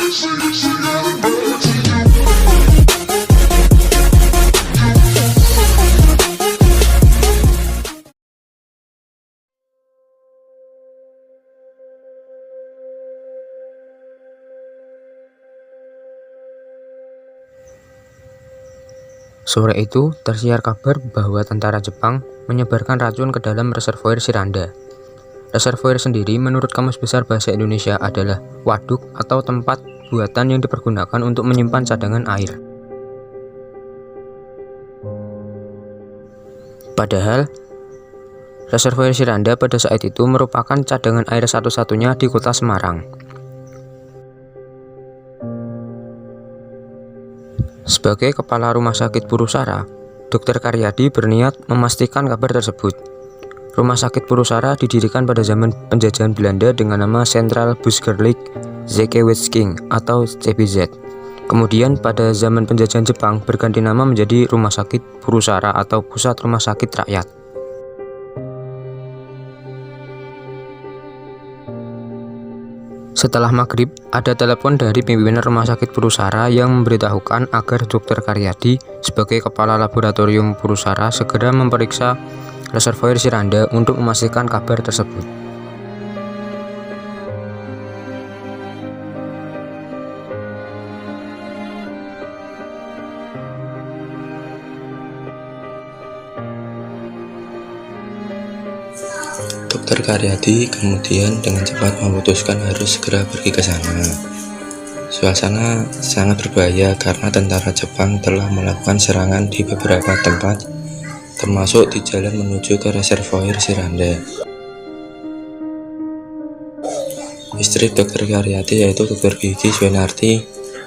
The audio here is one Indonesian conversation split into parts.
Sore itu, tersiar kabar bahwa tentara Jepang menyebarkan racun ke dalam reservoir Shiranda. Reservoir sendiri menurut Kamus Besar Bahasa Indonesia adalah waduk atau tempat buatan yang dipergunakan untuk menyimpan cadangan air. Padahal, reservoir Shiranda pada saat itu merupakan cadangan air satu-satunya di kota Semarang. Sebagai kepala Rumah Sakit Purusara, Dr. Karyadi berniat memastikan kabar tersebut. Rumah Sakit Purusara didirikan pada zaman penjajahan Belanda dengan nama Central Buskirlik Ziekenhuis atau CBZ. Kemudian pada zaman penjajahan Jepang berganti nama menjadi Rumah Sakit Purusara atau Pusat Rumah Sakit Rakyat. Setelah maghrib, ada telepon dari pimpinan Rumah Sakit Purusara yang memberitahukan agar Dr. Karyadi sebagai kepala laboratorium Purusara segera memeriksa reservoir Shiranda untuk memastikan kabar tersebut. Dr. Karyadi kemudian dengan cepat memutuskan harus segera pergi ke sana. Suasana sangat berbahaya karena tentara Jepang telah melakukan serangan di beberapa tempat, termasuk di jalan menuju ke reservoir Shiranda. Istri Dr. Karyadi yaitu Dr. Gigi Swenarti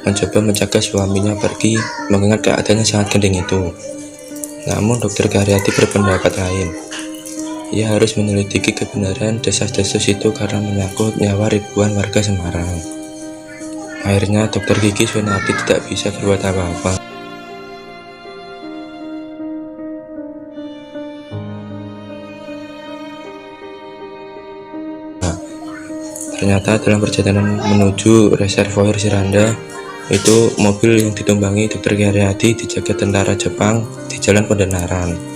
mencoba mencegah suaminya pergi mengingat keadaannya sangat genting itu. Namun Dr. Karyadi berpendapat lain. Ia harus menyelidiki kebenaran desas-desus itu karena menyangkut nyawa ribuan warga Semarang. Akhirnya Dr. Gigi Swenarti tidak bisa berbuat apa-apa. Ternyata dalam perjalanan menuju reservoir Shiranda, itu mobil yang ditumpangi Dr. Karyadi dijaga tentara Jepang di Jalan Pendenaran.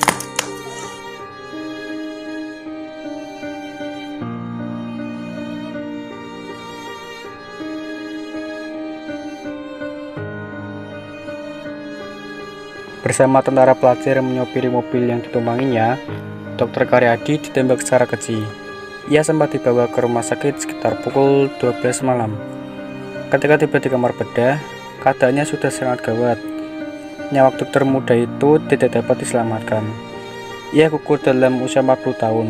Bersama tentara pelajar yang menyopiri mobil yang ditumpanginya, Dr. Karyadi ditembak secara keji. Ia sempat dibawa ke rumah sakit sekitar pukul 12 malam. Ketika tiba di kamar bedah, keadaannya sudah sangat gawat. Nyawa dokter muda itu tidak dapat diselamatkan. Ia gugur dalam usia 40 tahun.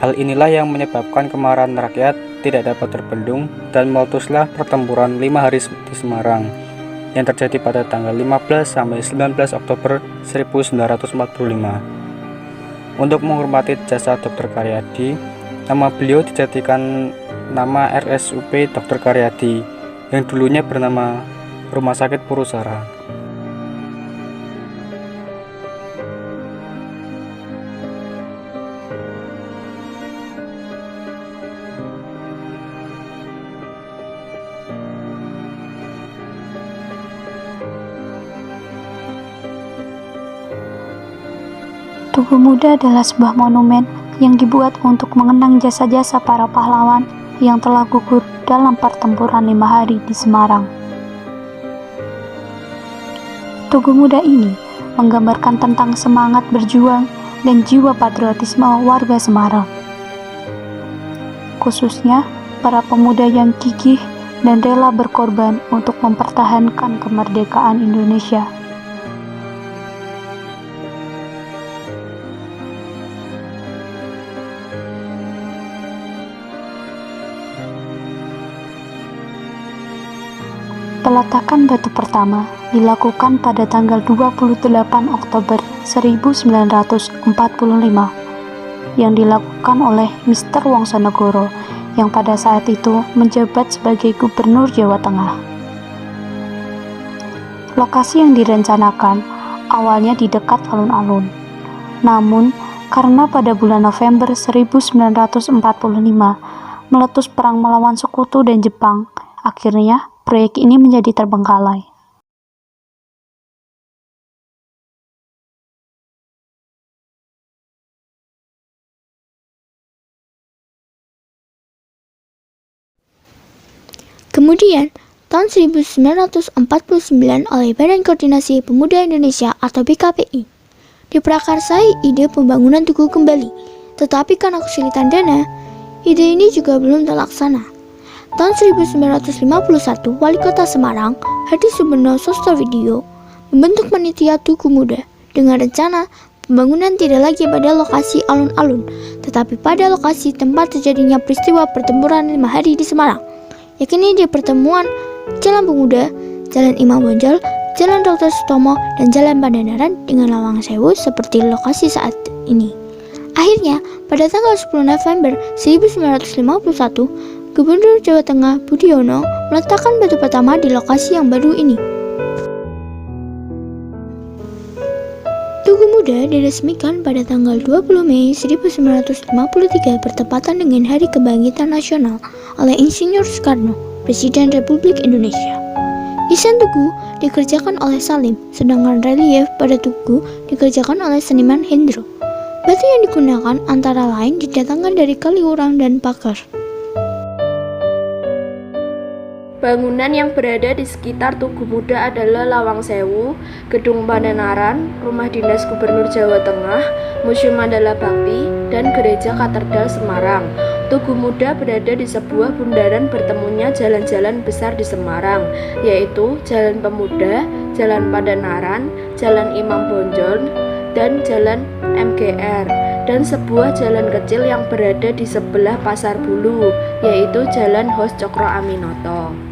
Hal inilah yang menyebabkan kemarahan rakyat tidak dapat terbendung dan meletuslah pertempuran 5 hari di Semarang yang terjadi pada tanggal 15 sampai 19 Oktober 1945. Untuk menghormati jasa Dr. Karyadi, nama beliau dijadikan nama RSUP Dr. Karyadi yang dulunya bernama Rumah Sakit Purusara. Tugu Muda adalah sebuah monumen yang dibuat untuk mengenang jasa-jasa para pahlawan yang telah gugur dalam pertempuran 5 hari di Semarang. Tugu Muda ini menggambarkan tentang semangat berjuang dan jiwa patriotisme warga Semarang. Khususnya para pemuda yang gigih dan rela berkorban untuk mempertahankan kemerdekaan Indonesia. Peletakan batu pertama dilakukan pada tanggal 28 Oktober 1945 yang dilakukan oleh Mr. Wongsonegoro yang pada saat itu menjabat sebagai Gubernur Jawa Tengah. Lokasi yang direncanakan awalnya di dekat alun-alun. Namun, karena pada bulan November 1945 meletus perang melawan Sekutu dan Jepang. Akhirnya, proyek ini menjadi terbengkalai. Kemudian, tahun 1949 oleh Badan Koordinasi Pemuda Indonesia atau BKPI, diprakarsai ide pembangunan Tugu kembali. Tetapi karena kesulitan dana, ide ini juga belum terlaksana. Tahun 1951, Wali Kota Semarang, Hadi Subenno Sostrowidio, membentuk panitia Tugu Muda dengan rencana pembangunan tidak lagi pada lokasi alun-alun, tetapi pada lokasi tempat terjadinya peristiwa pertempuran 5 hari di Semarang, yakni di pertemuan Jalan Pemuda, Jalan Imam Bonjol, Jalan Dr. Sutomo, dan Jalan Pandanaran dengan Lawang Sewu seperti lokasi saat ini. Akhirnya, pada tanggal 10 November 1951, Gubernur Jawa Tengah Budiono meletakkan batu pertama di lokasi yang baru ini. Tugu Muda diresmikan pada tanggal 20 Mei 1953 bertepatan dengan Hari Kebangkitan Nasional oleh Insinyur Soekarno, Presiden Republik Indonesia. Desain tugu dikerjakan oleh Salim, sedangkan relief pada tugu dikerjakan oleh seniman Hendro. Batu yang digunakan antara lain didatangkan dari Kaliurang dan Pakar. Bangunan yang berada di sekitar Tugu Muda adalah Lawang Sewu, Gedung Pandanaran, Rumah Dinas Gubernur Jawa Tengah, Museum Mandala Bakti, dan Gereja Katedral Semarang. Tugu Muda berada di sebuah bundaran bertemunya jalan-jalan besar di Semarang, yaitu Jalan Pemuda, Jalan Pandanaran, Jalan Imam Bonjol, dan Jalan MGR, dan sebuah jalan kecil yang berada di sebelah Pasar Bulu, yaitu Jalan Hos Cokro Aminoto.